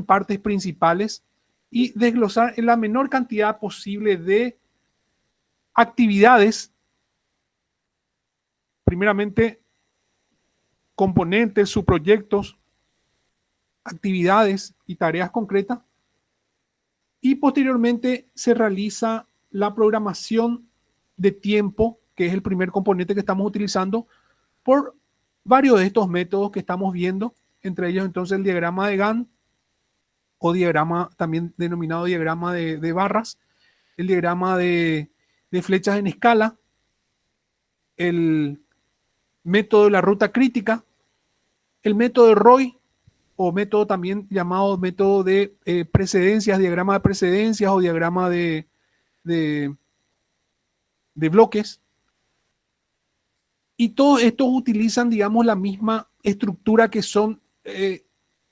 partes principales y desglosar en la menor cantidad posible de actividades, primeramente componentes, subproyectos, actividades y tareas concretas, y posteriormente se realiza la programación de tiempo, que es el primer componente que estamos utilizando, por varios de estos métodos que estamos viendo, entre ellos entonces el diagrama de Gantt, o diagrama también denominado diagrama de barras, el diagrama de flechas en escala, el método de la ruta crítica, el método de Roy, o método también llamado método de precedencias, diagrama de precedencias o diagrama de bloques. Y todos estos utilizan, digamos, la misma estructura que son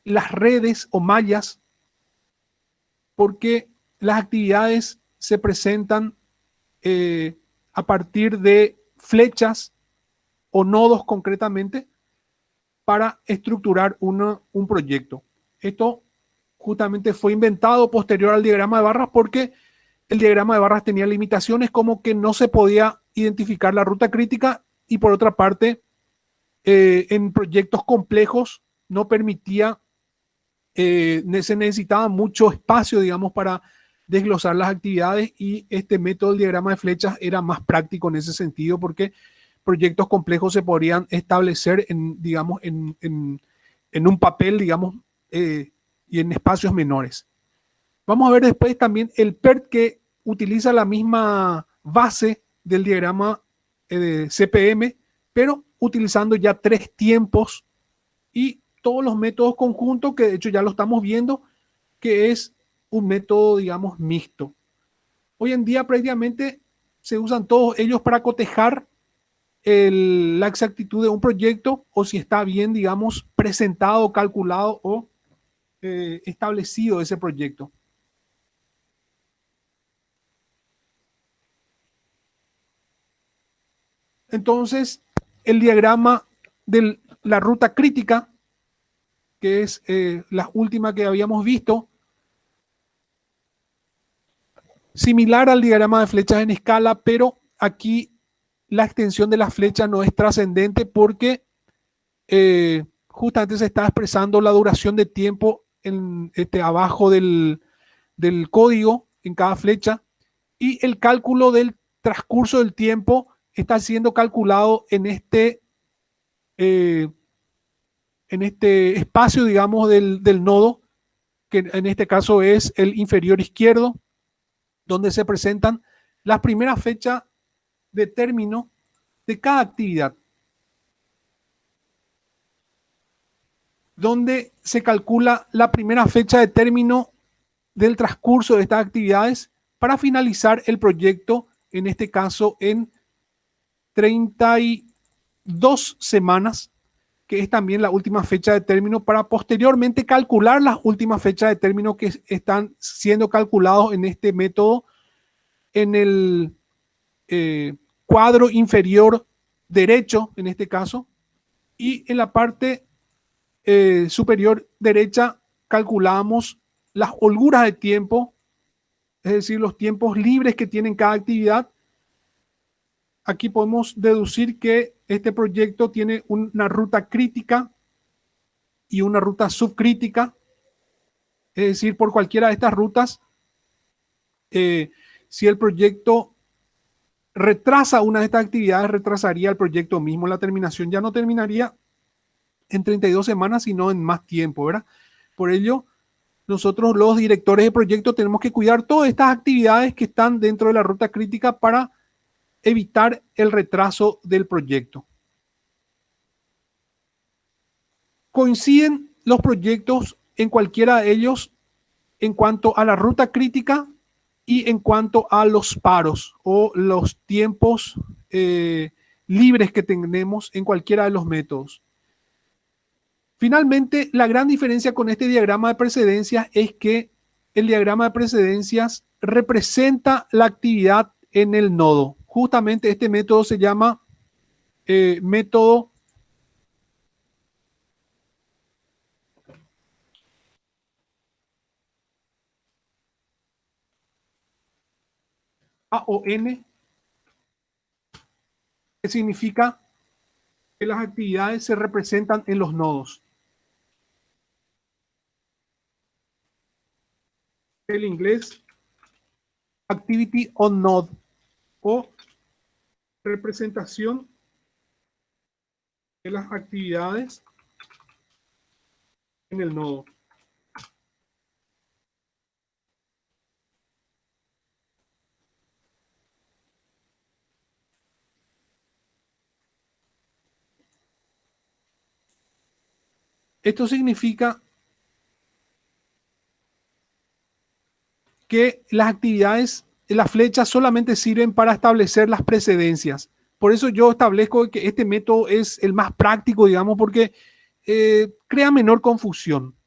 las redes o mallas, porque las actividades se presentan a partir de flechas o nodos concretamente para estructurar un proyecto. Esto justamente fue inventado posterior al diagrama de barras porque el diagrama de barras tenía limitaciones como que no se podía identificar la ruta crítica y por otra parte en proyectos complejos no permitía, se necesitaba mucho espacio, digamos, para desglosar las actividades y este método del diagrama de flechas era más práctico en ese sentido porque proyectos complejos se podrían establecer en, digamos, en un papel, digamos, y en espacios menores. Vamos a ver después también el PERT, que utiliza la misma base del diagrama de CPM, pero utilizando ya 3 tiempos y todos los métodos conjuntos, que de hecho ya lo estamos viendo, que es un método, digamos, mixto. Hoy en día prácticamente se usan todos ellos para cotejar la exactitud de un proyecto o si está bien, digamos, presentado, calculado o establecido ese proyecto. Entonces, el diagrama de la ruta crítica, que es la última que habíamos visto, similar al diagrama de flechas en escala, pero aquí la extensión de la flecha no es trascendente porque justamente se está expresando la duración de tiempo abajo del código en cada flecha y el cálculo del transcurso del tiempo está siendo calculado en este espacio, digamos, del nodo, que en este caso es el inferior izquierdo, donde se presentan las primeras fechas de término de cada actividad, donde se calcula la primera fecha de término del transcurso de estas actividades para finalizar el proyecto, en este caso en 32 semanas, que es también la última fecha de término, para posteriormente calcular las últimas fechas de término que están siendo calculados en este método en el cuadro inferior derecho, en este caso, y en la parte superior derecha calculamos las holguras de tiempo, es decir, los tiempos libres que tienen cada actividad. Aquí podemos deducir que este proyecto tiene una ruta crítica y una ruta subcrítica, es decir, por cualquiera de estas rutas, si el proyecto retrasa una de estas actividades, retrasaría el proyecto mismo. La terminación ya no terminaría en 32 semanas, sino en más tiempo, ¿verdad? Por ello, nosotros los directores de proyecto tenemos que cuidar todas estas actividades que están dentro de la ruta crítica para evitar el retraso del proyecto. Coinciden los proyectos en cualquiera de ellos en cuanto a la ruta crítica y en cuanto a los paros o los tiempos libres que tenemos en cualquiera de los métodos. Finalmente, la gran diferencia con este diagrama de precedencias es que el diagrama de precedencias representa la actividad en el nodo. Justamente este método se llama método AON, que significa que las actividades se representan en los nodos. El inglés Activity on Node o representación de las actividades en el nodo. Esto significa que las actividades, las flechas solamente sirven para establecer las precedencias. Por eso yo establezco que este método es el más práctico, digamos, porque crea menor confusión.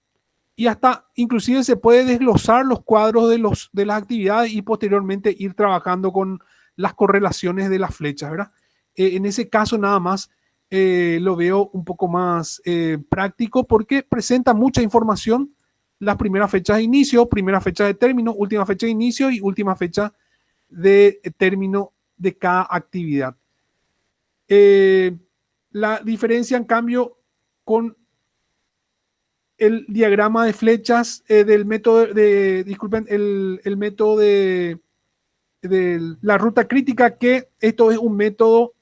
Y hasta inclusive se puede desglosar los cuadros de las actividades y posteriormente ir trabajando con las correlaciones de las flechas, ¿verdad? En ese caso nada más lo veo un poco más práctico porque presenta mucha información, las primeras fechas de inicio, primera fecha de término, última fecha de inicio y última fecha de término de cada actividad. La diferencia, en cambio, con el diagrama de flechas del método disculpen, el método de la ruta crítica, que esto es un método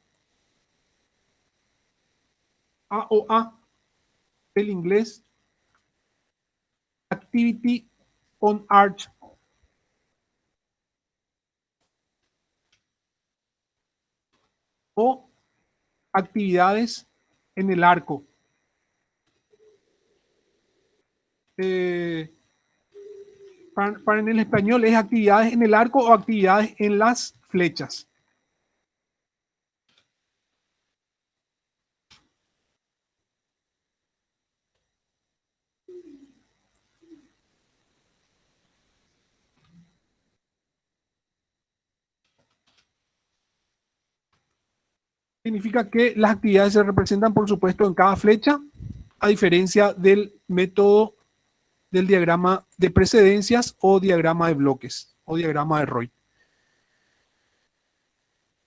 AOA del inglés, Activity on Arch. O actividades en el arco. Para en el español es actividades en el arco o actividades en las flechas. Significa que las actividades se representan, por supuesto, en cada flecha, a diferencia del método del diagrama de precedencias o diagrama de bloques o diagrama de Roy.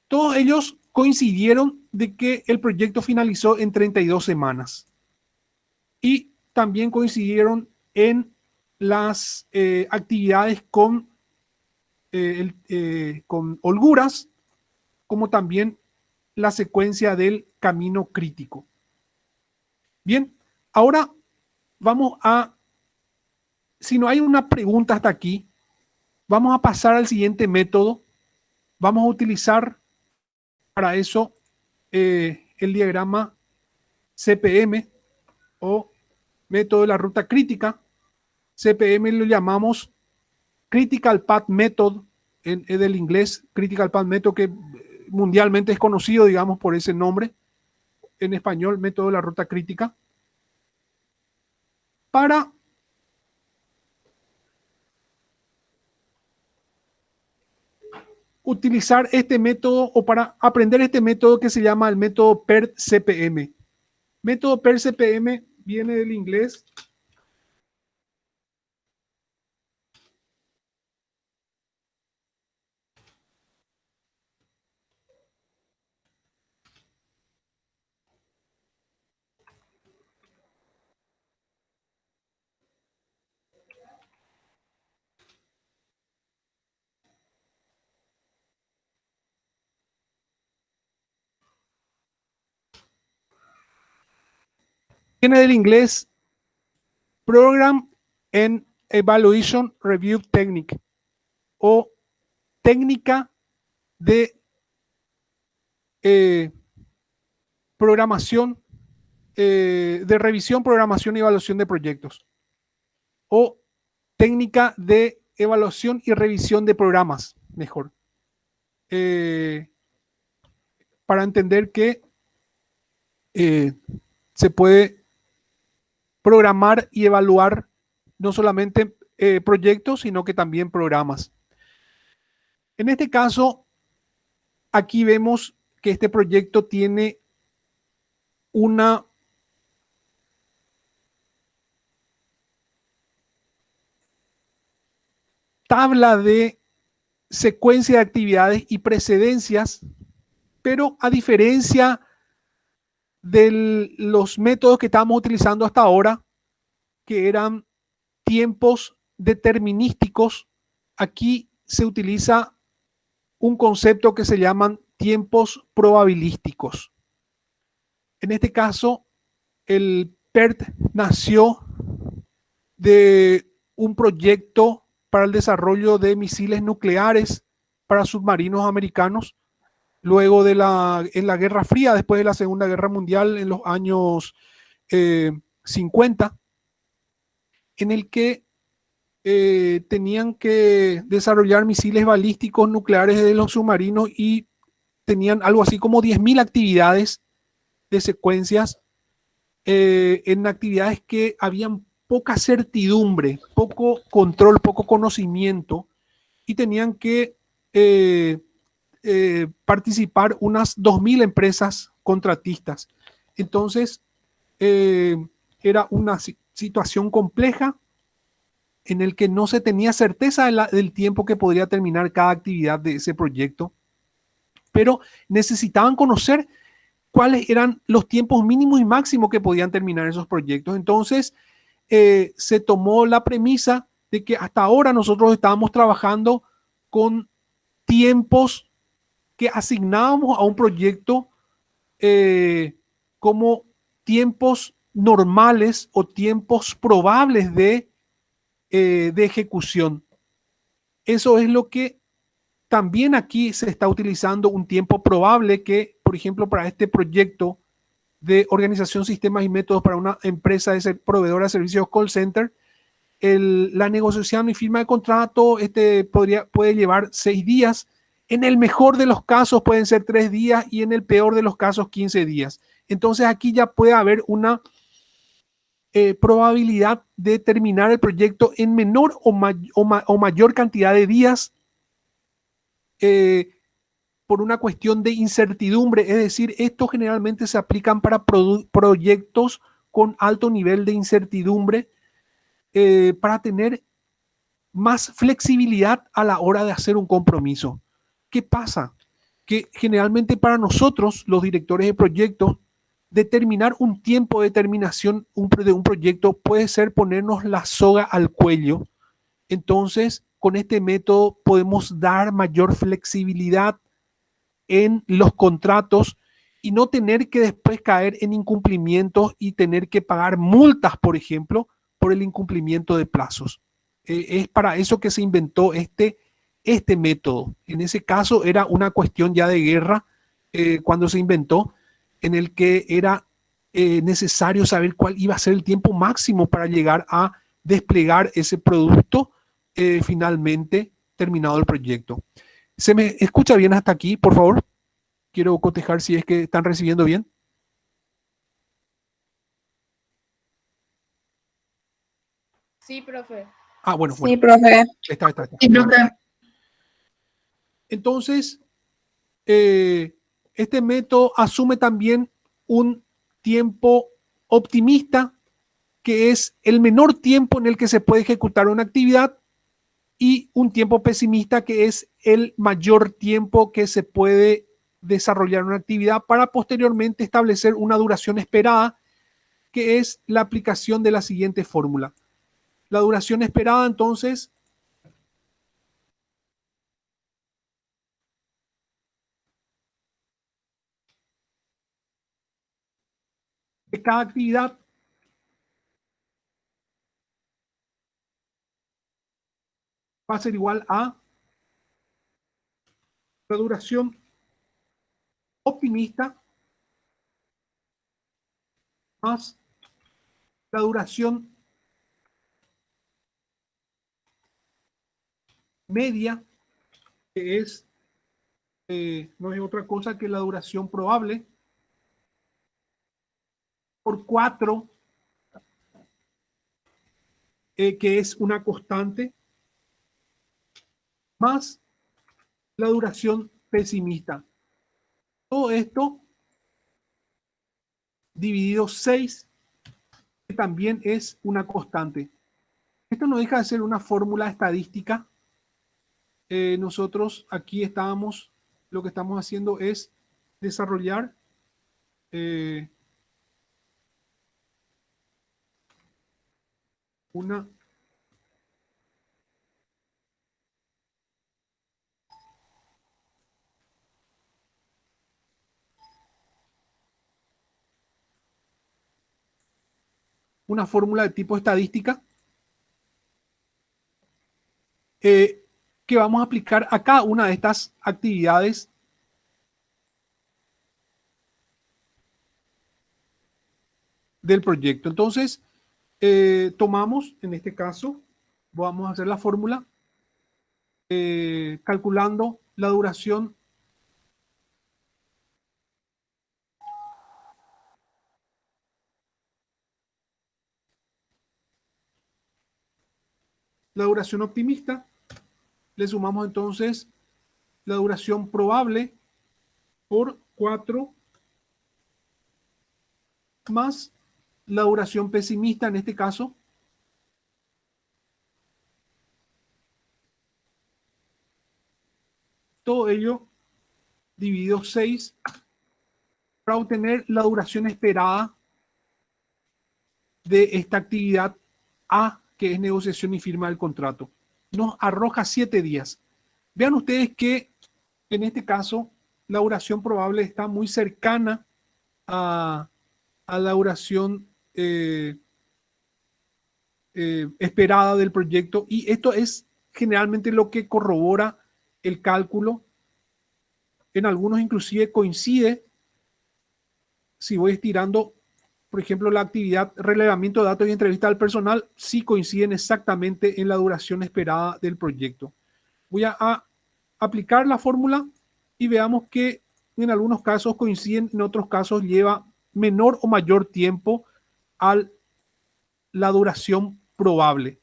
Todos ellos coincidieron de que el proyecto finalizó en 32 semanas y también coincidieron en las actividades con holguras, como también la secuencia del camino crítico. Bien, ahora vamos a, si no hay una pregunta hasta aquí, vamos a pasar al siguiente método. Vamos a utilizar para eso el diagrama CPM o método de la ruta crítica. CPM lo llamamos Critical Path Method, del inglés Critical Path Method, que mundialmente es conocido, digamos, por ese nombre. En español, método de la ruta crítica. Para utilizar este método o para aprender este método que se llama el método PERT-CPM. Método PERT-CPM viene del inglés viene del inglés Program and Evaluation Review Technique o técnica de programación, de revisión, programación y evaluación de proyectos o técnica de evaluación y revisión de programas, mejor. Para entender que se puede programar y evaluar no solamente proyectos, sino que también programas. En este caso, aquí vemos que este proyecto tiene una tabla de secuencia de actividades y precedencias, pero a diferencia de los métodos que estábamos utilizando hasta ahora, que eran tiempos determinísticos, aquí se utiliza un concepto que se llaman tiempos probabilísticos. En este caso, el PERT nació de un proyecto para el desarrollo de misiles nucleares para submarinos americanos, luego de en la Guerra Fría, después de la Segunda Guerra Mundial, en los años 50, en el que tenían que desarrollar misiles balísticos nucleares de los submarinos y tenían algo así como 10.000 actividades de secuencias en actividades que habían poca certidumbre, poco control, poco conocimiento y tenían que participar unas 2.000 empresas contratistas. Entonces, era una situación compleja en el que no se tenía certeza del tiempo que podría terminar cada actividad de ese proyecto, pero necesitaban conocer cuáles eran los tiempos mínimos y máximos que podían terminar esos proyectos. Entonces, se tomó la premisa de que hasta ahora nosotros estábamos trabajando con tiempos que asignábamos a un proyecto como tiempos normales o tiempos probables de ejecución. Eso es lo que también aquí se está utilizando un tiempo probable que, por ejemplo, para este proyecto de organización, sistemas y métodos para una empresa de proveedora de servicios call center, la negociación y firma de contrato puede llevar 6 días. En el mejor de los casos pueden ser 3 días y en el peor de los casos 15 días. Entonces aquí ya puede haber una probabilidad de terminar el proyecto en menor o mayor cantidad de días por una cuestión de incertidumbre. Es decir, esto generalmente se aplican para proyectos con alto nivel de incertidumbre para tener más flexibilidad a la hora de hacer un compromiso. ¿Qué pasa? Que generalmente para nosotros, los directores de proyectos, determinar un tiempo de terminación de un proyecto puede ser ponernos la soga al cuello. Entonces, con este método podemos dar mayor flexibilidad en los contratos y no tener que después caer en incumplimientos y tener que pagar multas, por ejemplo, por el incumplimiento de plazos. Es para eso que se inventó este método. En ese caso era una cuestión ya de guerra cuando se inventó, en el que era necesario saber cuál iba a ser el tiempo máximo para llegar a desplegar ese producto finalmente terminado el proyecto. ¿Se me escucha bien hasta aquí, por favor? Quiero cotejar si es que están recibiendo bien. Sí, profe. Ah, bueno, Sí, bueno. profe. Está. Sí, profe. Entonces, este método asume también un tiempo optimista, que es el menor tiempo en el que se puede ejecutar una actividad, y un tiempo pesimista, que es el mayor tiempo que se puede desarrollar una actividad para posteriormente establecer una duración esperada, que es la aplicación de la siguiente fórmula. La duración esperada, entonces, de cada actividad va a ser igual a la duración optimista más la duración media, que no es otra cosa que la duración probable, por 4, que es una constante, más la duración pesimista. Todo esto dividido 6, que también es una constante. Esto no deja de ser una fórmula estadística nosotros aquí lo que estamos haciendo es desarrollar eh, una fórmula de tipo estadística que vamos a aplicar a cada una de estas actividades del proyecto. Entonces, tomamos, en este caso, vamos a hacer la fórmula calculando la duración optimista. Le sumamos entonces la duración probable por 4 más la duración pesimista en este caso. Todo ello dividido 6 para obtener la duración esperada de esta actividad A, que es negociación y firma del contrato. Nos arroja 7 días. Vean ustedes que en este caso la duración probable está muy cercana a la duración esperada del proyecto, y esto es generalmente lo que corrobora el cálculo. En algunos inclusive coincide, si voy estirando, por ejemplo, la actividad relevamiento de datos y entrevista al personal, sí coinciden exactamente en la duración esperada del proyecto. Voy a aplicar la fórmula y veamos que en algunos casos coinciden, en otros casos lleva menor o mayor tiempo a la duración probable.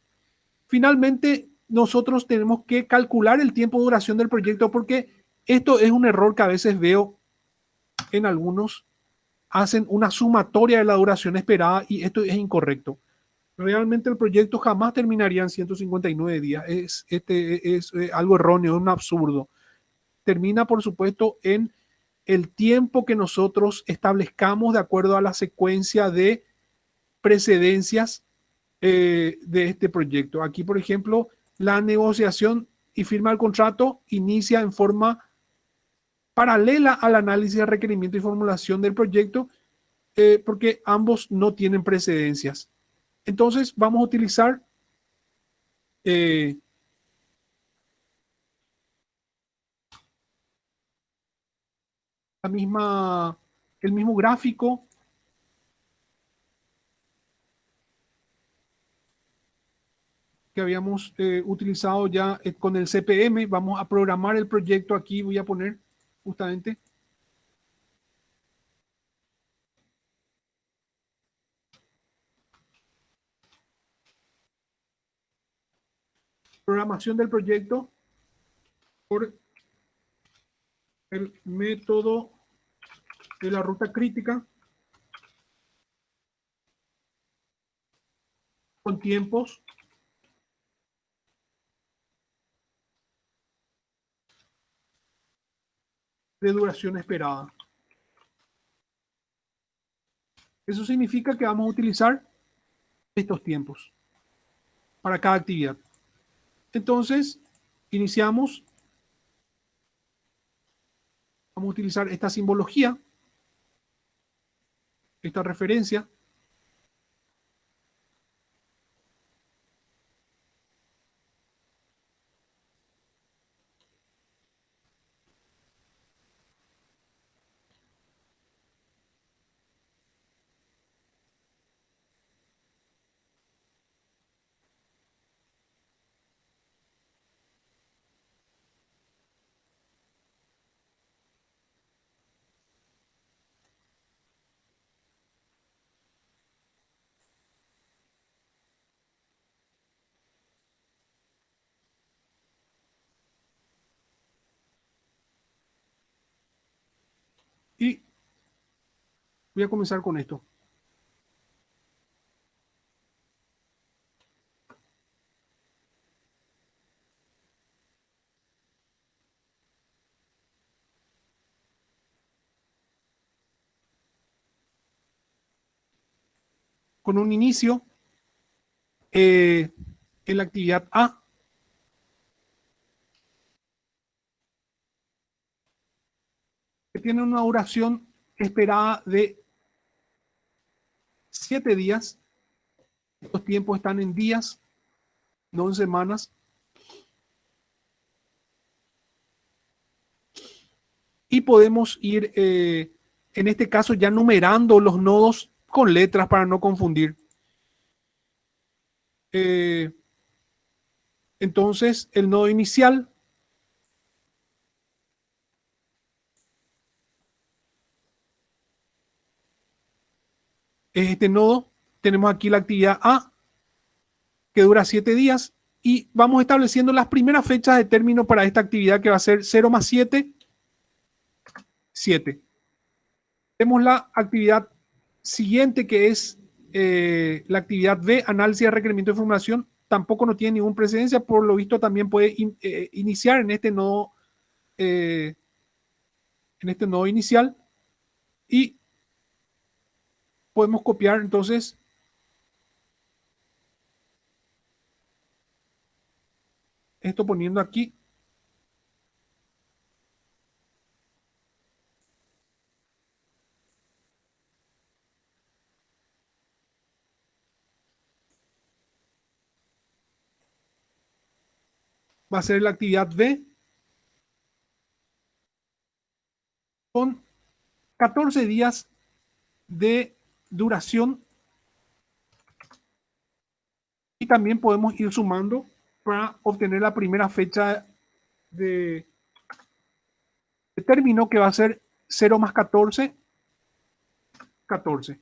Finalmente, nosotros tenemos que calcular el tiempo de duración del proyecto, porque esto es un error que a veces veo en algunos. Hacen una sumatoria de la duración esperada y esto es incorrecto. Realmente el proyecto jamás terminaría en 159 días. Es algo erróneo, es un absurdo. Termina, por supuesto, en el tiempo que nosotros establezcamos de acuerdo a la secuencia de precedencias de este proyecto. Aquí, por ejemplo, la negociación y firma del contrato inicia en forma paralela al análisis de requerimiento y formulación del proyecto, porque ambos no tienen precedencias. Entonces, vamos a utilizar eh, el mismo gráfico que habíamos utilizado ya con el CPM. Vamos a programar el proyecto aquí. Voy a poner justamente programación del proyecto por el método de la ruta crítica con tiempos de duración esperada. Eso significa que vamos a utilizar estos tiempos para cada actividad. Entonces, iniciamos. Vamos a utilizar esta simbología, esta referencia. Y voy a comenzar con esto. con un inicio en la actividad A. Que tiene una duración esperada de 7 días. Estos tiempos están en días, no en semanas. Y podemos ir, en este caso, ya numerando los nodos con letras para no confundir. Entonces, el nodo inicial es este nodo. Tenemos aquí la actividad A, que dura 7 días. Y vamos estableciendo las primeras fechas de término para esta actividad, que va a ser 0 más 7, 7. Tenemos la actividad siguiente, que es la actividad B, análisis de requerimiento de información. Tampoco no tiene ninguna precedencia, por lo visto también puede iniciar en este nodo inicial, y podemos copiar entonces esto poniendo aquí. Va a ser la actividad B con 14 días de duración, y también podemos ir sumando para obtener la primera fecha de término, que va a ser 0 más 14, 14.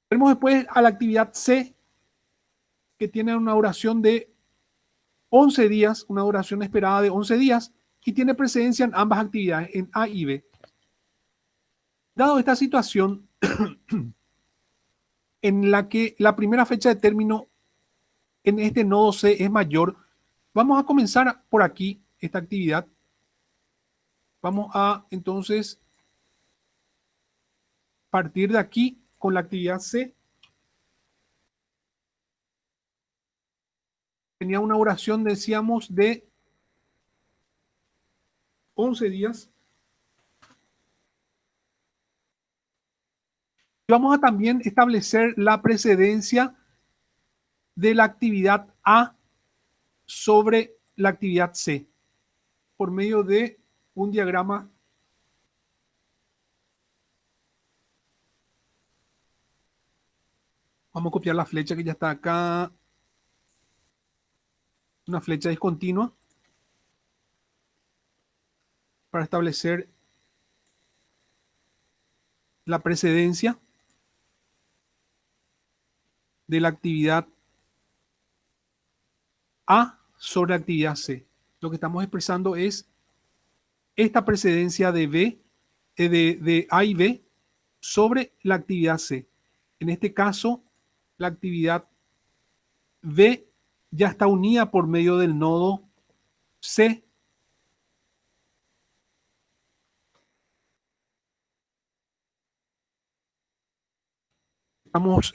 Tenemos después a la actividad C, que tiene una duración de 11 días, una duración esperada de 11 días, y tiene precedencia en ambas actividades, en A y B. Dado esta situación en la que la primera fecha de término en este nodo C es mayor, vamos a comenzar por aquí esta actividad. Vamos a entonces partir de aquí con la actividad C. Tenía una duración, decíamos, de 11 días. Y vamos a también establecer la precedencia de la actividad A sobre la actividad C por medio de un diagrama. Vamos a copiar la flecha que ya está acá. Una flecha discontinua para establecer la precedencia de la actividad A sobre la actividad C. Lo que estamos expresando es esta precedencia de B, de A y B sobre la actividad C. En este caso, la actividad B ya está unida por medio del nodo C. Estamos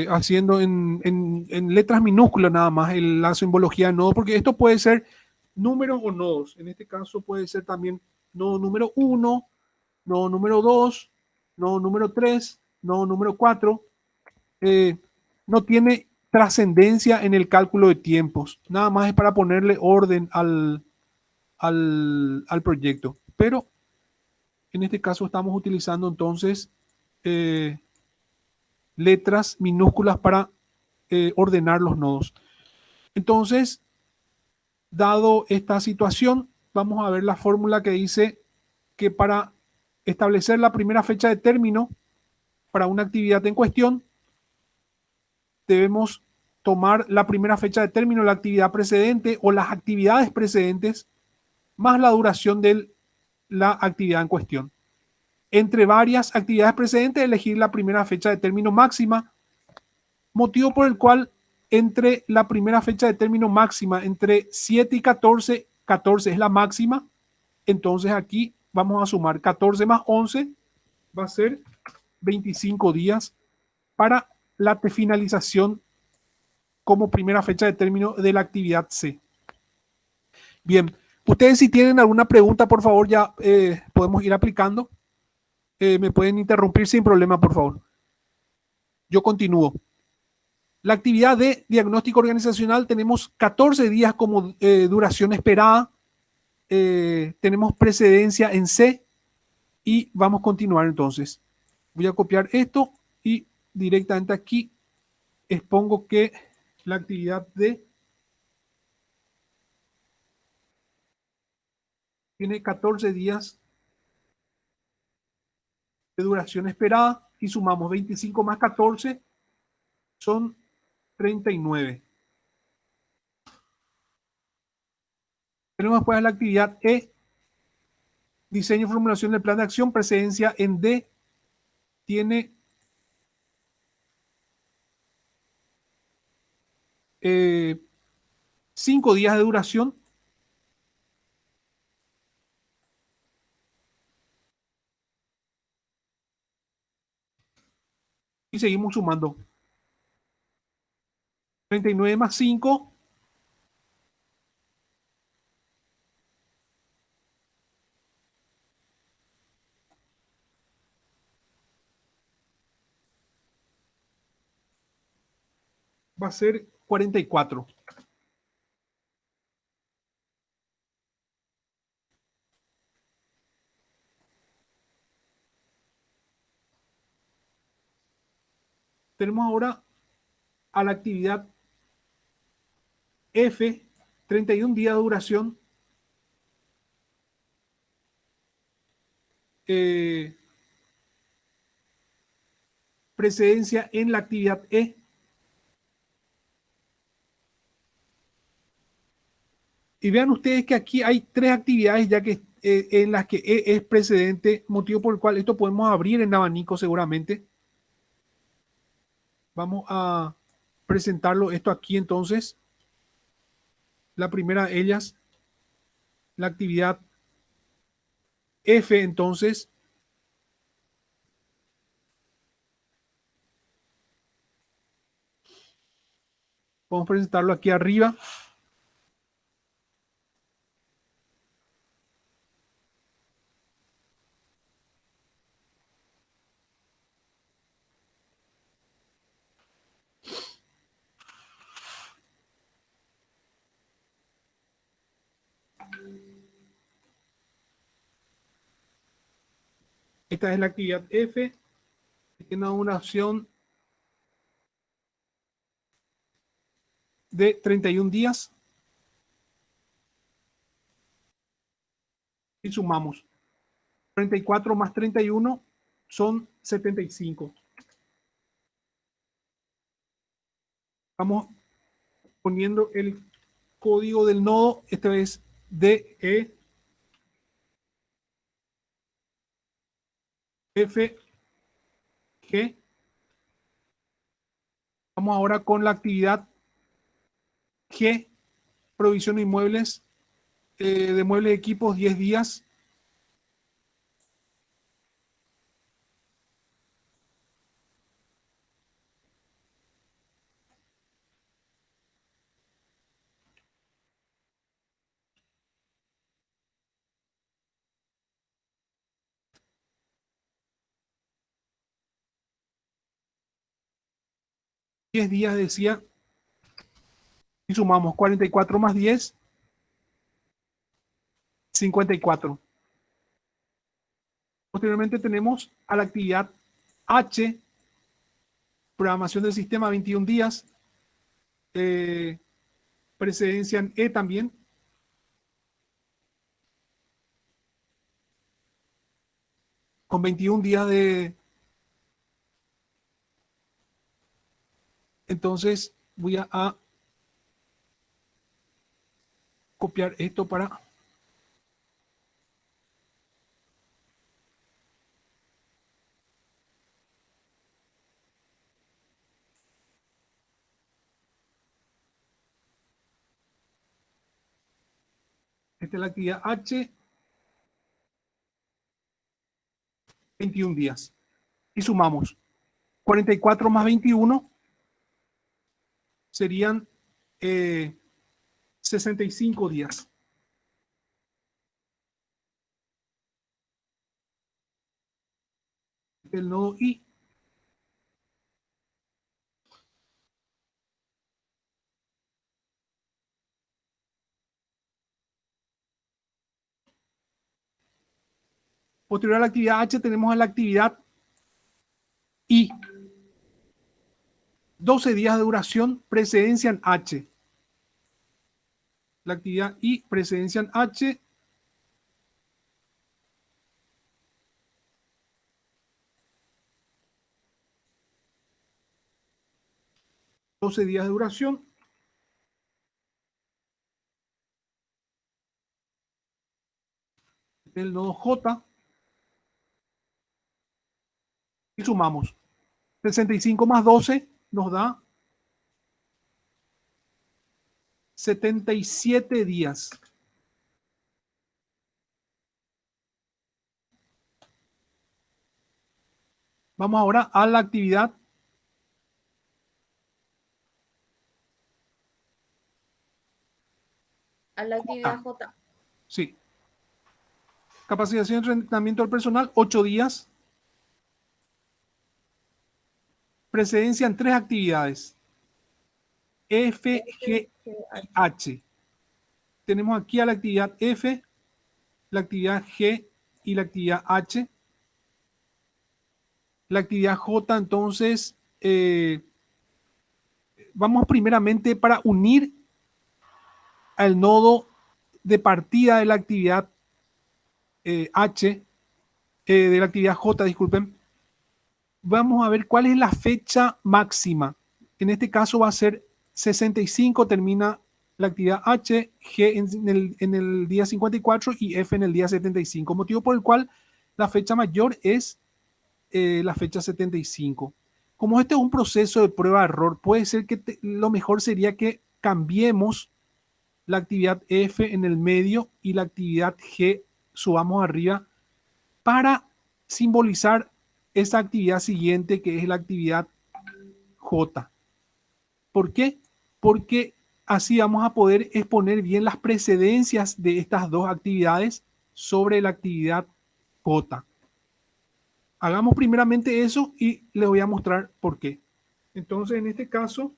haciendo en letras minúsculas nada más la simbología de nodo, porque esto puede ser números o nodos. En este caso puede ser también nodo número 1, nodo número 2, nodo número 3, nodo número 4. No tiene trascendencia en el cálculo de tiempos. Nada más es para ponerle orden al proyecto. Pero en este caso estamos utilizando entonces letras minúsculas para ordenar los nodos. Entonces, dado esta situación, vamos a ver la fórmula que dice que para establecer la primera fecha de término para una actividad en cuestión, debemos tomar la primera fecha de término, la actividad precedente o las actividades precedentes, más la duración de la actividad en cuestión. Entre varias actividades precedentes, elegir la primera fecha de término máxima, motivo por el cual entre la primera fecha de término máxima, entre 7 y 14, 14 es la máxima. Entonces aquí vamos a sumar 14 más 11, va a ser 25 días para la finalización como primera fecha de término de la actividad C. Bien, ustedes si tienen alguna pregunta, por favor, ya podemos ir aplicando. Me pueden interrumpir sin problema, por favor. Yo continúo. La actividad de diagnóstico organizacional tenemos 14 días como duración esperada. Tenemos precedencia en C y vamos a continuar entonces. Voy a copiar esto y directamente aquí expongo que la actividad D tiene 14 días de duración esperada y sumamos 25 más 14 son 39. Tenemos después la actividad E, diseño y formulación del plan de acción, precedencia en D, tiene 5 días de duración. Y seguimos sumando. 39 más 5. Va a ser 44. Tenemos ahora a la actividad F, 31 días de duración. Precedencia en la actividad E. Y vean ustedes que aquí hay 3 actividades ya que en las que E es precedente, motivo por el cual esto podemos abrir en abanico seguramente. Vamos a presentarlo esto aquí entonces. La primera de ellas, la actividad F entonces. Vamos a presentarlo aquí arriba. Esta es la actividad F, que tiene una opción de 31 días. Y sumamos. 34 más 31 son 75. Vamos poniendo el código del nodo, esta vez DE F G. Vamos ahora con la actividad G, provisión de inmuebles, de muebles de equipos, 10 días. Diez días decía, y sumamos 44 más 10, 54. Posteriormente tenemos a la actividad H, programación del sistema, 21 días, precedencia en E también, con 21 días de... Entonces voy a copiar esto para... Esta es la actividad H, 21 días. y sumamos. 44 más 21 serían 65 días. El nodo I. Posterior a la actividad H tenemos a la actividad I. 12 días de duración, precedencia en H. La actividad I, precedencia en H. $12 días de duración. El nodo J. Y sumamos. 65 más 12 nos da 77 días. Vamos ahora a la actividad J. Sí. Capacitación y entrenamiento del personal, 8 días. Precedencia en 3 actividades. F, G y H. Tenemos aquí a la actividad F, la actividad G y la actividad H. La actividad J, entonces, vamos primeramente para unir al nodo de partida de la actividad H, de la actividad J, disculpen. Vamos a ver cuál es la fecha máxima. En este caso va a ser 65, termina la actividad H, G en el día 54 y F en el día 75, motivo por el cual la fecha mayor es la fecha 75. Como este es un proceso de prueba-error, puede ser que lo mejor sería que cambiemos la actividad F en el medio y la actividad G subamos arriba para simbolizar esa actividad siguiente que es la actividad J. ¿Por qué? Porque así vamos a poder exponer bien las precedencias de estas dos actividades sobre la actividad J. Hagamos primeramente eso y les voy a mostrar por qué. Entonces, en este caso,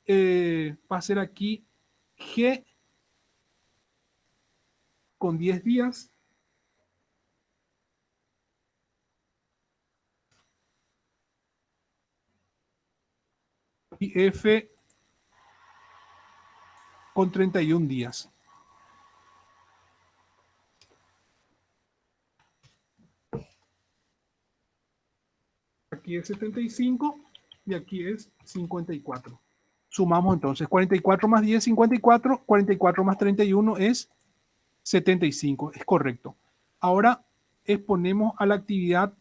va a ser aquí G con 10 días. Y F con 31 días. Aquí es 75 y aquí es 54. Sumamos entonces 44 más 10, 54. 44 más 31 es 75. Es correcto. Ahora exponemos a la actividad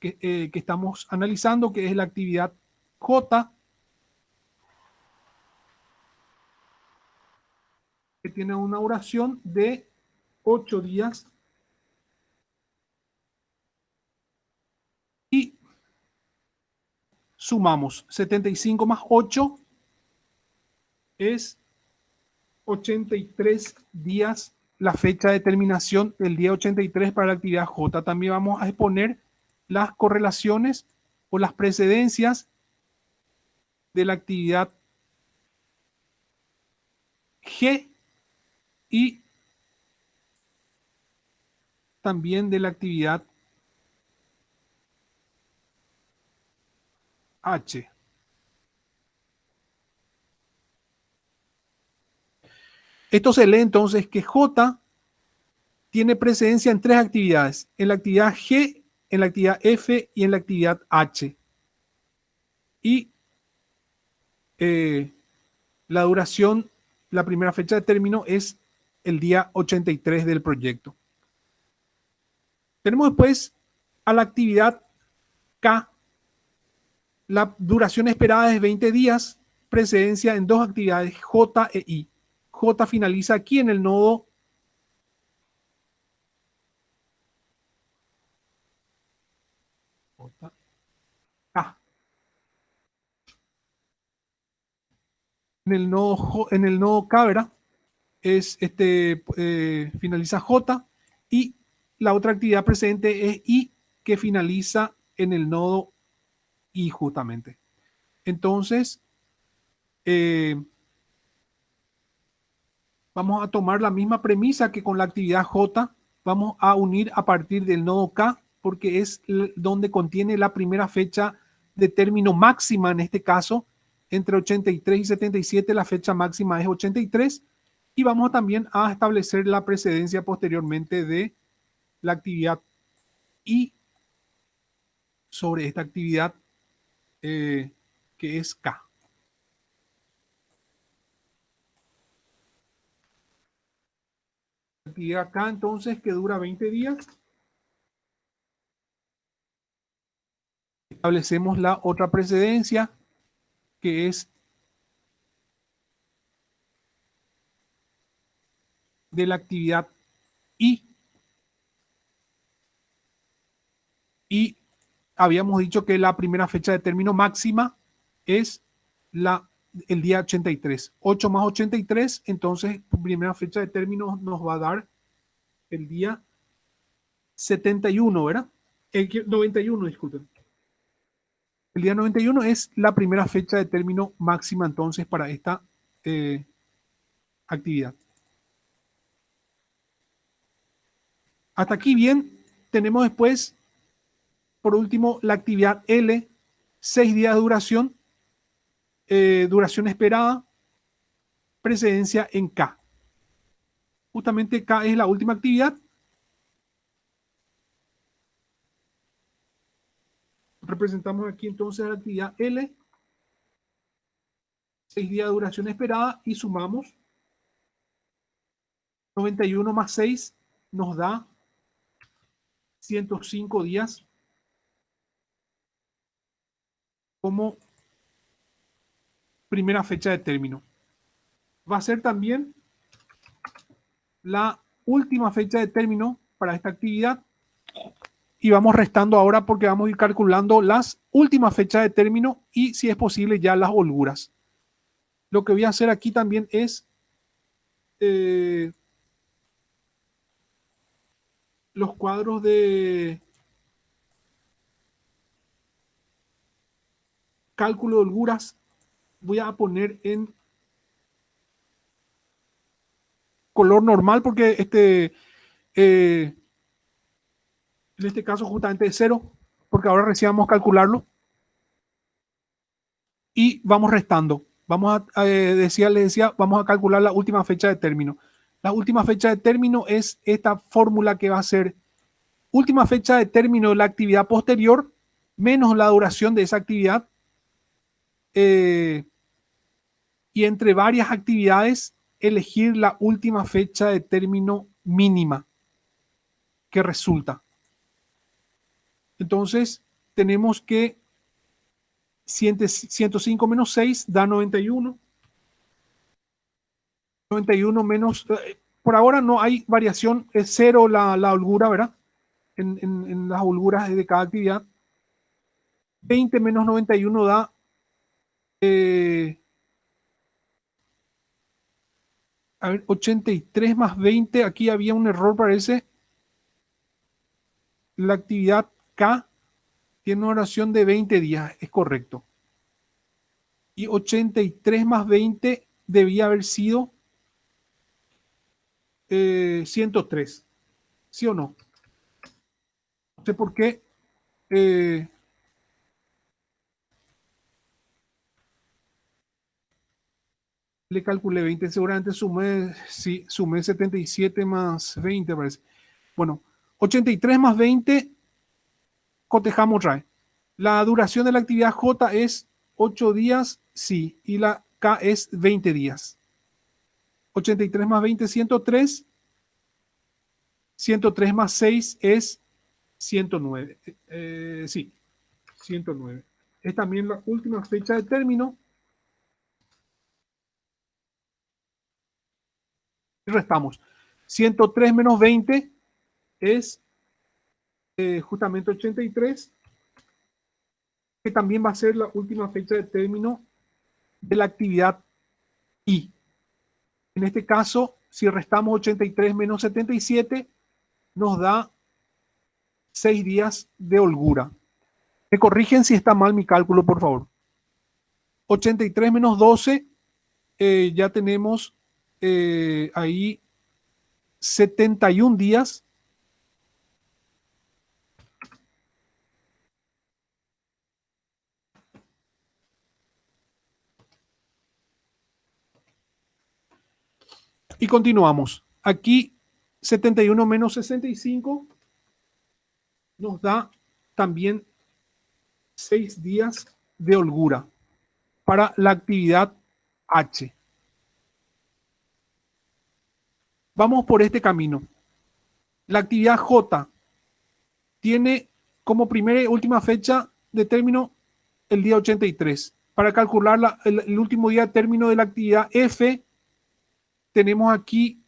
que estamos analizando, que es la actividad J, que tiene una duración de 8 días. Y sumamos 75 más 8 es 83 días, la fecha de terminación del día 83 para la actividad J. También vamos a exponer las correlaciones o las precedencias de la actividad G y también de la actividad H. Esto se lee entonces que J tiene precedencia en 3 actividades, en la actividad G, en la actividad F y en la actividad H. Y la duración, la primera fecha de término es el día 83 del proyecto. Tenemos después a la actividad K. La duración esperada es 20 días, precedencia en 2 actividades J e I. J finaliza aquí en el nodo en el nodo K, ¿verdad? Es finaliza J, y la otra actividad precedente es I, que finaliza en el nodo I justamente. Entonces, vamos a tomar la misma premisa que con la actividad J, vamos a unir a partir del nodo K, porque es donde contiene la primera fecha de término máxima, en este caso, entre 83 y 77, la fecha máxima es 83, y vamos también a establecer la precedencia posteriormente de la actividad I sobre esta actividad que es K. La actividad K entonces, que dura 20 días. Establecemos la otra precedencia, que es de la actividad I. Y habíamos dicho que la primera fecha de término máxima es el día 83. 8 más 83, entonces primera fecha de término nos va a dar el día 71, ¿verdad? El 91, disculpen. El día 91 es la primera fecha de término máxima entonces para esta actividad. Hasta aquí bien. Tenemos después, por último, la actividad L, 6 días de duración, duración esperada, precedencia en K. Justamente K es la última actividad. Representamos aquí entonces la actividad L, 6 días de duración esperada, y sumamos 91 más 6 nos da 105 días como primera fecha de término. Va a ser también la última fecha de término para esta actividad, y vamos restando ahora porque vamos a ir calculando las últimas fechas de término y, si es posible, ya las holguras. Lo que voy a hacer aquí también es los cuadros de cálculo de holguras. Voy a poner en color normal porque en este caso justamente es 0, porque ahora recién vamos a calcularlo. Y vamos restando. Vamos les decía, vamos a calcular la última fecha de término. La última fecha de término es esta fórmula que va a ser última fecha de término de la actividad posterior menos la duración de esa actividad, y entre varias actividades elegir la última fecha de término mínima que resulta. Entonces tenemos que 105 menos 6 da 91. 91 menos, por ahora no hay variación, es 0 la holgura, ¿verdad? En las holguras de cada actividad. 20 menos 91 da 83 más 20. Aquí había un error, parece. La actividad K tiene una duración de 20 días, es correcto. Y 83 más 20 debía haber sido 103. ¿Sí o no? No sé por qué. Le calculé 20, seguramente sumé, sí, sumé 77 más 20, parece. Bueno, 83 más 20, cotejamos otra vez. La duración de la actividad J es 8 días, sí, y la K es 20 días. 83 más 20, 103. 103 más 6 es 109. Sí, 109. Es también la última fecha de término. Y restamos. 103 menos 20 es justamente 83, que también va a ser la última fecha de término de la actividad Y en este caso, si restamos 83 menos 77, nos da 6 días de holgura. Me corrigen si está mal mi cálculo, por favor. 83 menos 12, ya tenemos ahí 71 días. Y continuamos. Aquí 71 menos 65 nos da también 6 días de holgura para la actividad H. Vamos por este camino. La actividad J tiene como primera y última fecha de término el día 83. Para calcular el último día de término de la actividad F, tenemos aquí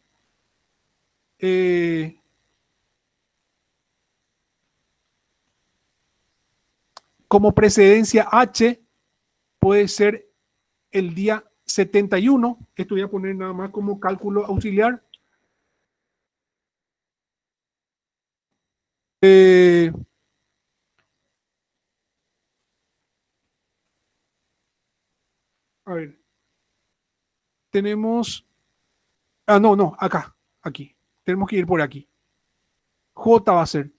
como precedencia H, puede ser el día 71. Esto voy a poner nada más como cálculo auxiliar. A ver. Tenemos... no, acá, aquí. Tenemos que ir por aquí. J va a ser.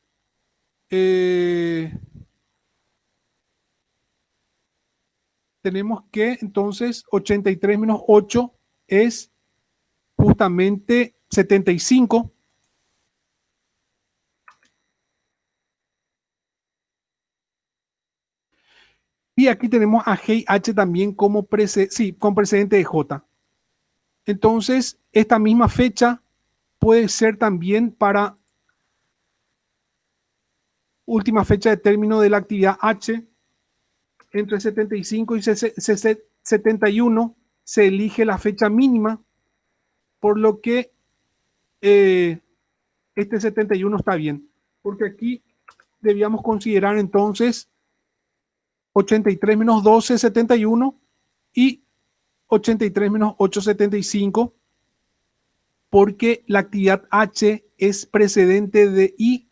Tenemos que entonces 83 menos 8 es justamente 75. Y aquí tenemos a G y H también como con precedente de J. Entonces, esta misma fecha puede ser también para última fecha de término de la actividad H. Entre 75 y 71 se elige la fecha mínima, por lo que este 71 está bien, porque aquí debíamos considerar entonces 83 menos 12, 71 y 83 menos 8, 75, porque la actividad H es precedente de I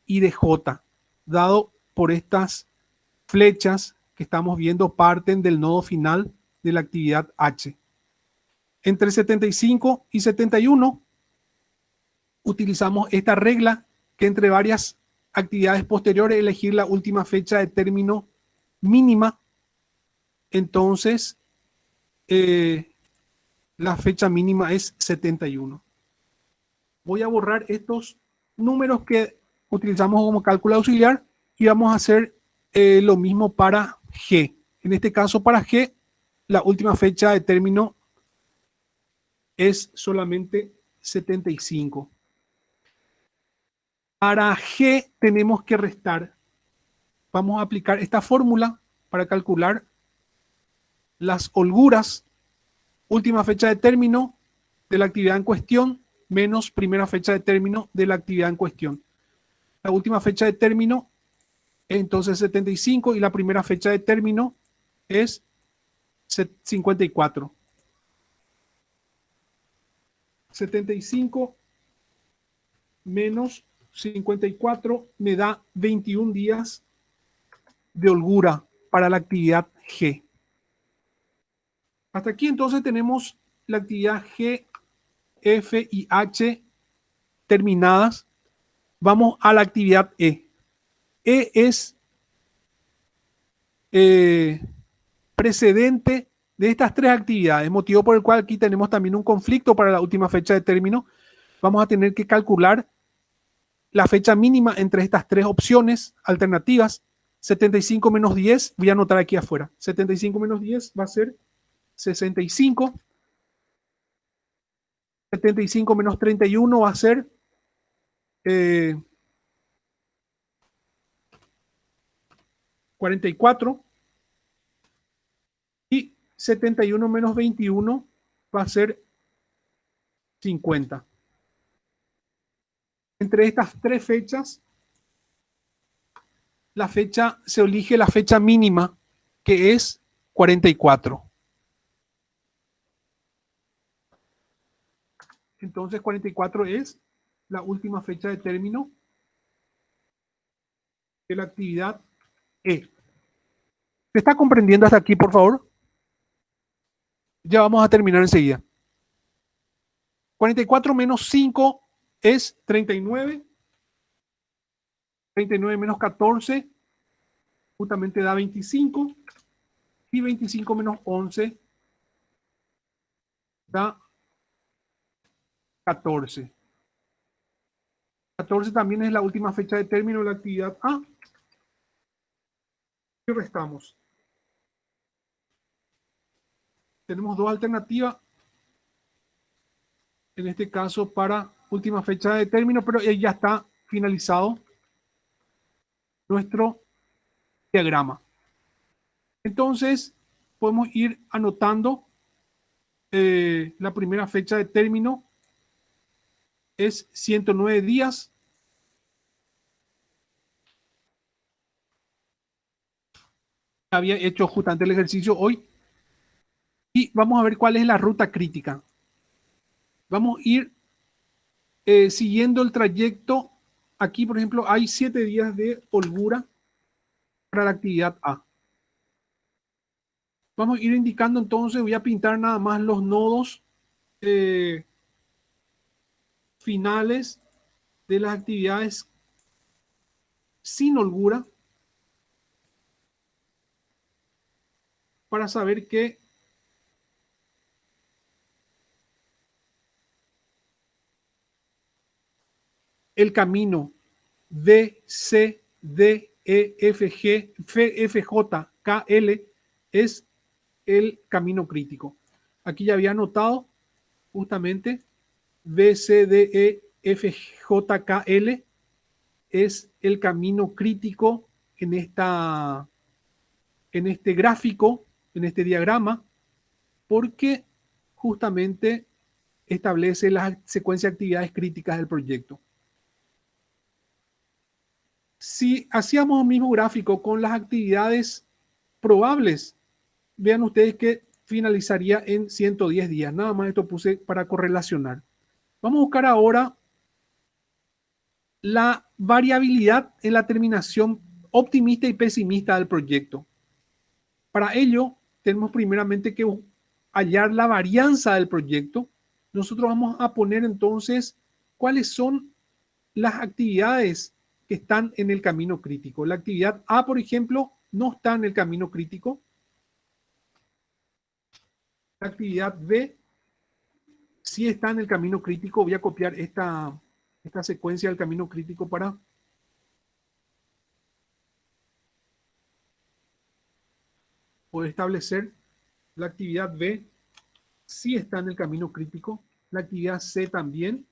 y de J, dado por estas flechas que estamos viendo parten del nodo final de la actividad H. Entre 75 y 71 utilizamos esta regla que entre varias actividades posteriores elegir la última fecha de término mínima. Entonces, la fecha mínima es 71. Voy a borrar estos números que utilizamos como cálculo auxiliar y vamos a hacer lo mismo para G. En este caso, para G, la última fecha de término es solamente 75. Para G tenemos que restar. Vamos a aplicar esta fórmula para calcular las holguras, última fecha de término de la actividad en cuestión, menos primera fecha de término de la actividad en cuestión. La última fecha de término es entonces 75 y la primera fecha de término es 54. 75 menos 54 me da 21 días de holgura para la actividad G. Hasta aquí entonces tenemos la actividad G, F y H terminadas. Vamos a la actividad E. E es precedente de estas tres actividades, motivo por el cual aquí tenemos también un conflicto para la última fecha de término. Vamos a tener que calcular la fecha mínima entre estas tres opciones alternativas. 75 menos 10, voy a anotar aquí afuera. 75 menos 10 va a ser 65. 75 menos 31 va a ser 44. Y 71 menos 21 va a ser 50. Entre estas tres fechas, la fecha se elige la fecha mínima, que es 44. Entonces 44 es la última fecha de término de la actividad E. ¿Se está comprendiendo hasta aquí, por favor? Ya vamos a terminar enseguida. 44 menos 5 es 39. 39 menos 14 justamente da 25. Y 25 menos 11 da 14. 14 también es la última fecha de término de la actividad A. Y restamos. Tenemos dos alternativas. En este caso para última fecha de término, pero ya está finalizado nuestro diagrama. Entonces, podemos ir anotando la primera fecha de término es 109 días. Había hecho justamente el ejercicio hoy. Y vamos a ver cuál es la ruta crítica. Vamos a ir siguiendo el trayecto. Aquí, por ejemplo, hay 7 días de holgura para la actividad A. Vamos a ir indicando entonces, voy a pintar nada más los nodos finales de las actividades sin holgura para saber que el camino D, C, D, E, F, G, F, J, K, L es el camino crítico. Aquí ya había anotado justamente B, C, D, E, F, J, K, L es el camino crítico en este gráfico, en este diagrama, porque justamente establece la secuencia de actividades críticas del proyecto. Si hacíamos el mismo gráfico con las actividades probables, vean ustedes que finalizaría en 110 días. Nada más esto puse para correlacionar. Vamos a buscar ahora la variabilidad en la terminación optimista y pesimista del proyecto. Para ello, tenemos primeramente que hallar la varianza del proyecto. Nosotros vamos a poner entonces cuáles son las actividades que están en el camino crítico. La actividad A, por ejemplo, no está en el camino crítico. La actividad B sí está en el camino crítico. Voy a copiar esta secuencia del camino crítico para poder establecer. La actividad B sí está en el camino crítico. La actividad C también.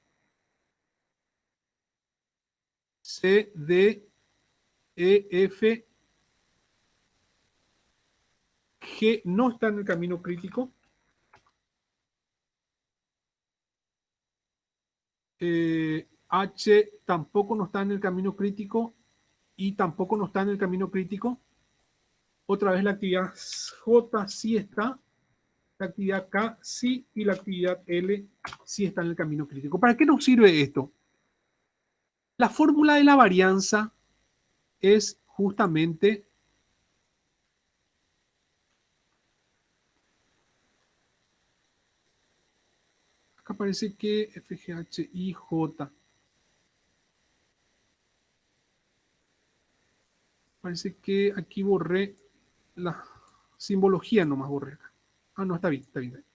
C, D, E, F, G no está en el camino crítico. H tampoco no está en el camino crítico y tampoco no está en el camino crítico. Otra vez la actividad J sí está, la actividad K sí y la actividad L sí está en el camino crítico. ¿Para qué nos sirve esto? La fórmula de la varianza es justamente acá parece que FGHIJ. Parece que aquí borré la simbología, nomás borré acá. Ah, no, está bien, está bien.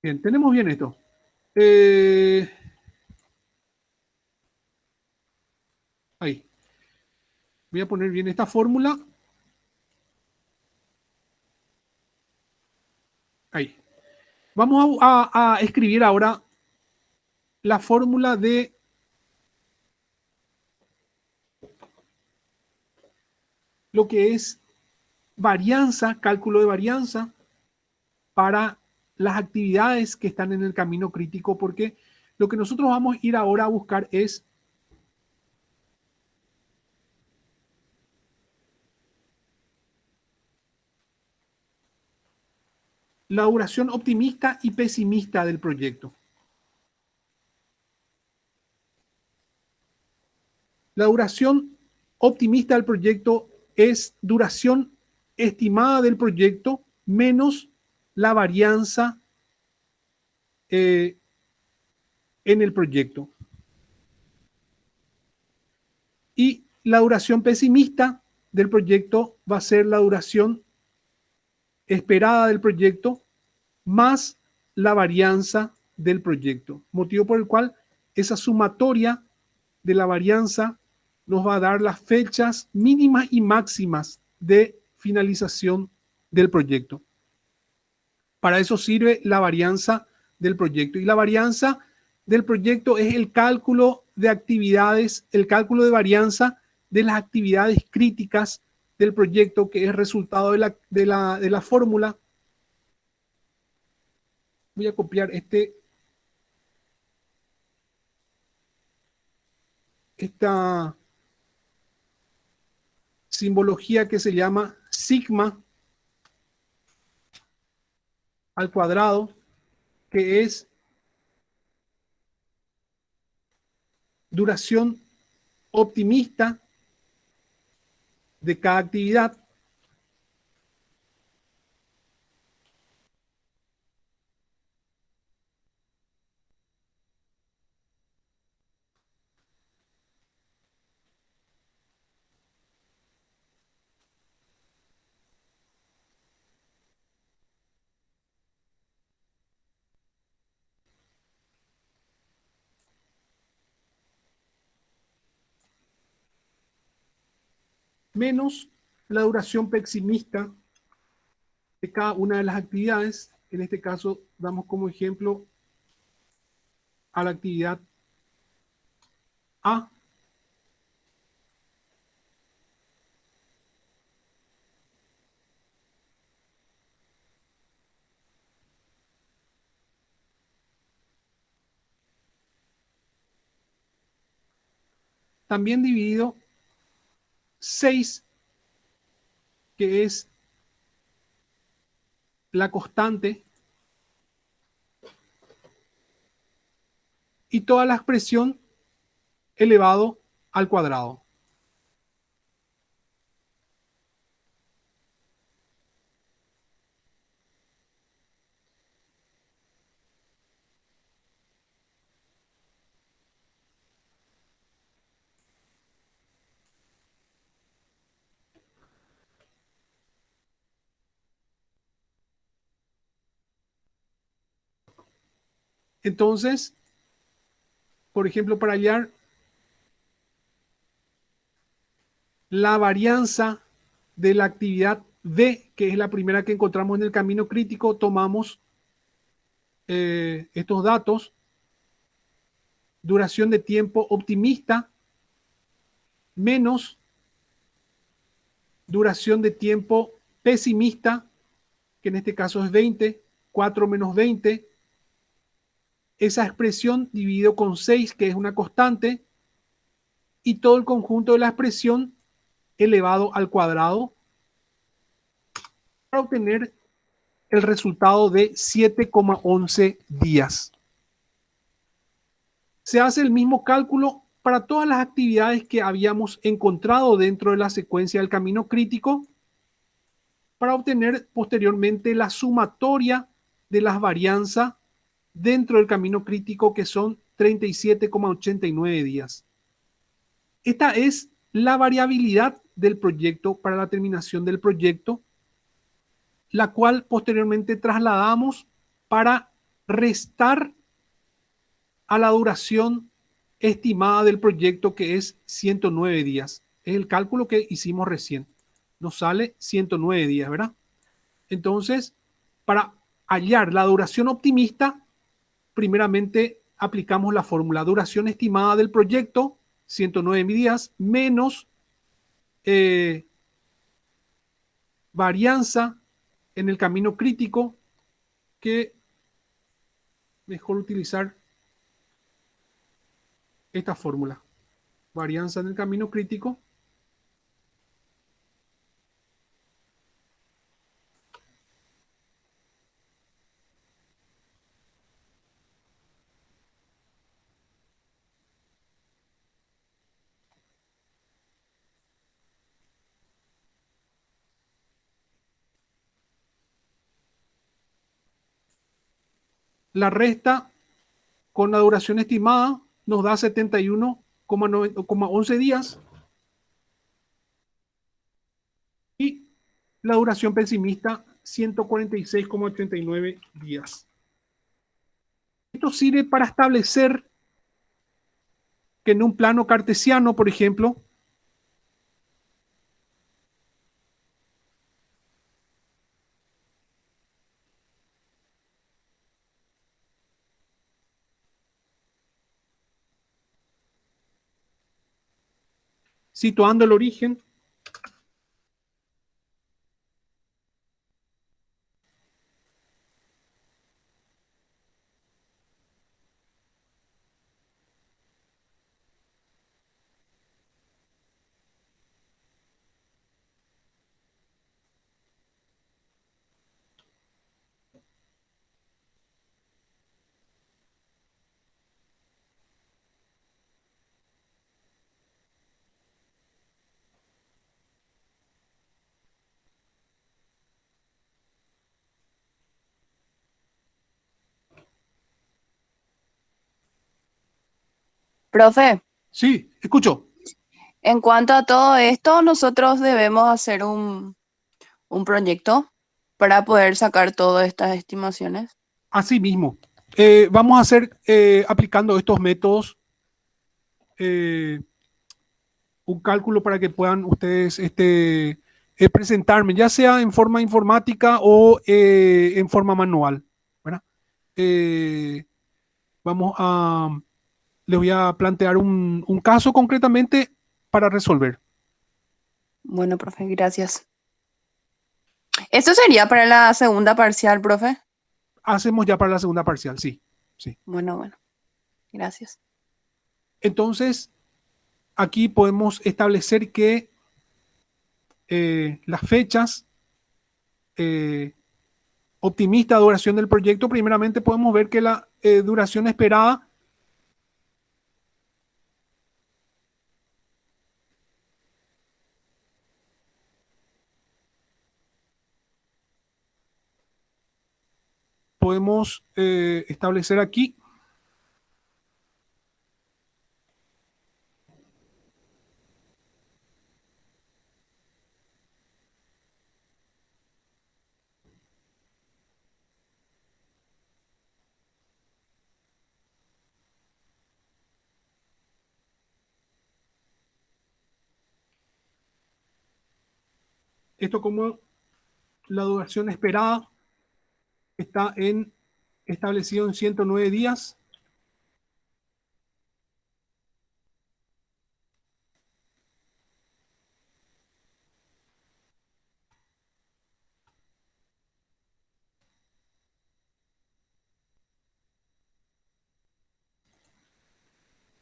Bien, tenemos bien esto. Ahí. Voy a poner bien esta fórmula. Ahí. Vamos a escribir ahora la fórmula de lo que es varianza, cálculo de varianza para las actividades que están en el camino crítico, porque Lo que nosotros vamos a ir ahora a buscar es la duración optimista y pesimista del proyecto. La duración optimista del proyecto es duración estimada del proyecto menos la varianza en el proyecto. Y la duración pesimista del proyecto va a ser la duración esperada del proyecto más la varianza del proyecto, motivo por el cual esa sumatoria de la varianza nos va a dar las fechas mínimas y máximas de finalización del proyecto. Para eso sirve la varianza del proyecto. Y la varianza del proyecto es el cálculo de actividades, el cálculo de varianza de las actividades críticas del proyecto, que es resultado de la fórmula. Voy a copiar esta simbología que se llama sigma al cuadrado, que es duración optimista de cada actividad menos la duración pesimista de cada una de las actividades. En este caso, damos como ejemplo a la actividad A. También dividido 6, que es la constante, y toda la expresión elevado al cuadrado. Entonces, por ejemplo, para hallar la varianza de la actividad D, que es la primera que encontramos en el camino crítico, tomamos estos datos: duración de tiempo optimista menos duración de tiempo pesimista, que en este caso es 20, 4 menos 20, esa expresión dividido con 6, que es una constante, y todo el conjunto de la expresión elevado al cuadrado, para obtener el resultado de 7,11 días. Se hace el mismo cálculo para todas las actividades que habíamos encontrado dentro de la secuencia del camino crítico, para obtener posteriormente la sumatoria de las varianzas dentro del camino crítico, que son 37,89 días. Esta es la variabilidad del proyecto para la terminación del proyecto, la cual posteriormente trasladamos para restar a la duración estimada del proyecto, que es 109 días. Es el cálculo que hicimos recién. Nos sale 109 días, ¿verdad? Entonces, para hallar la duración optimista, primeramente aplicamos la fórmula: duración estimada del proyecto, 109 días, menos varianza en el camino crítico, que mejor utilizar esta fórmula. Varianza en el camino crítico la resta con la duración estimada nos da 71,11 días y la duración pesimista 146,89 días. Esto sirve para establecer que en un plano cartesiano, por ejemplo, situando el origen, Profe, sí, escucho, en cuanto a todo esto, nosotros debemos hacer un proyecto para poder sacar todas estas estimaciones. así mismo. Vamos a hacer, aplicando estos métodos, eh, un cálculo para que puedan ustedes presentarme, ya sea en forma informática o en forma manual, ¿verdad? Eh, vamos a, les voy a plantear un caso concretamente para resolver. Bueno, profe, gracias. ¿Esto sería para la segunda parcial, profe? Hacemos ya para la segunda parcial, sí, sí. Bueno, gracias. Entonces, aquí podemos establecer que las fechas optimista duración del proyecto, primeramente podemos ver que la duración esperada podemos establecer aquí esto como la duración esperada está establecido en 109 días.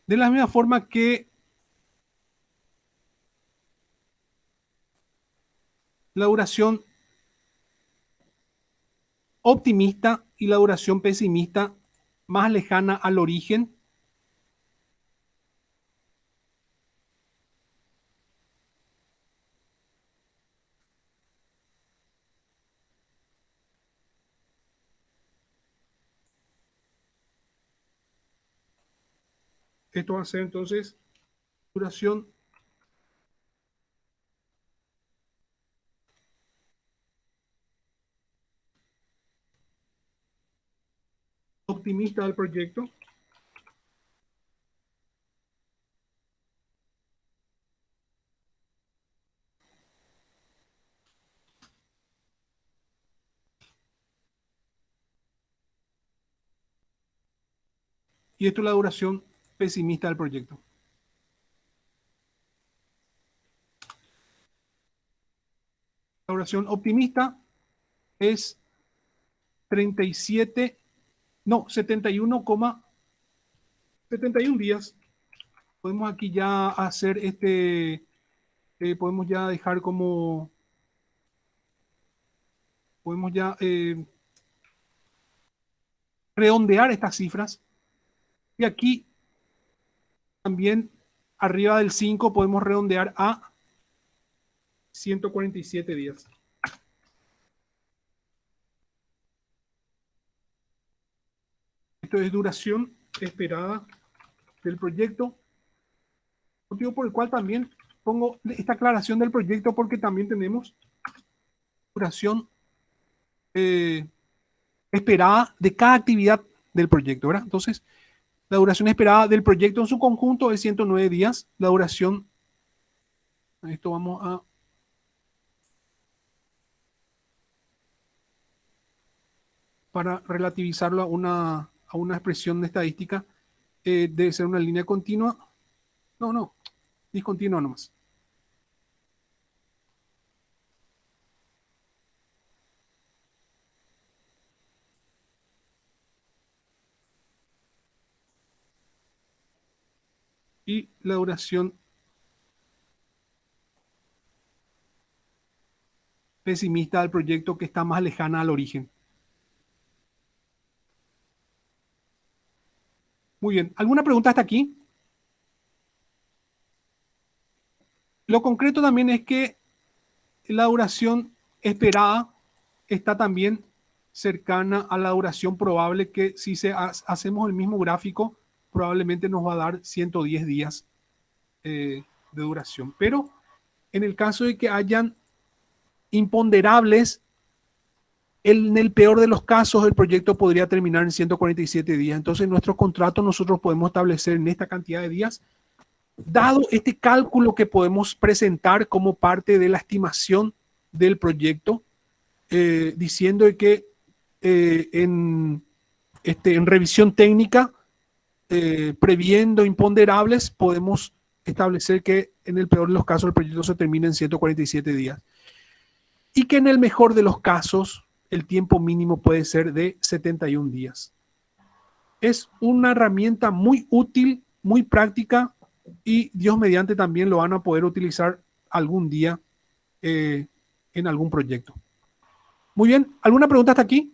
De la misma forma que la duración optimista y la duración pesimista más lejana al origen, esto va a ser entonces duración optimista del proyecto y esto es la duración pesimista del proyecto. La duración optimista es 37, no, 71,71 días. podemos aquí ya hacer podemos ya dejar como, podemos ya redondear estas cifras. Y aquí también arriba del 5 podemos redondear a 147 días. Esto es duración esperada del proyecto. Motivo por el cual también pongo esta aclaración del proyecto, porque también tenemos duración esperada de cada actividad del proyecto, ¿verdad? Entonces, la duración esperada del proyecto en su conjunto es 109 días. La duración, esto vamos a para relativizarlo a una expresión de estadística, debe ser una línea continua. No, discontinua nomás. Y la duración pesimista del proyecto, que está más lejana al origen. Muy bien. ¿Alguna pregunta hasta aquí? Lo concreto también es que la duración esperada está también cercana a la duración probable, que si hacemos el mismo gráfico, probablemente nos va a dar 110 días de duración. Pero en el caso de que hayan imponderables, en el peor de los casos, el proyecto podría terminar en 147 días. Entonces, en nuestro contrato nosotros podemos establecer en esta cantidad de días, dado este cálculo que podemos presentar como parte de la estimación del proyecto, diciendo que en revisión técnica, previendo imponderables, podemos establecer que en el peor de los casos el proyecto se termina en 147 días. Y que en el mejor de los casos el tiempo mínimo puede ser de 71 días. Es una herramienta muy útil, muy práctica, y Dios mediante también lo van a poder utilizar algún día en algún proyecto. Muy bien, ¿alguna pregunta hasta aquí?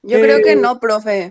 Yo creo que no, profe.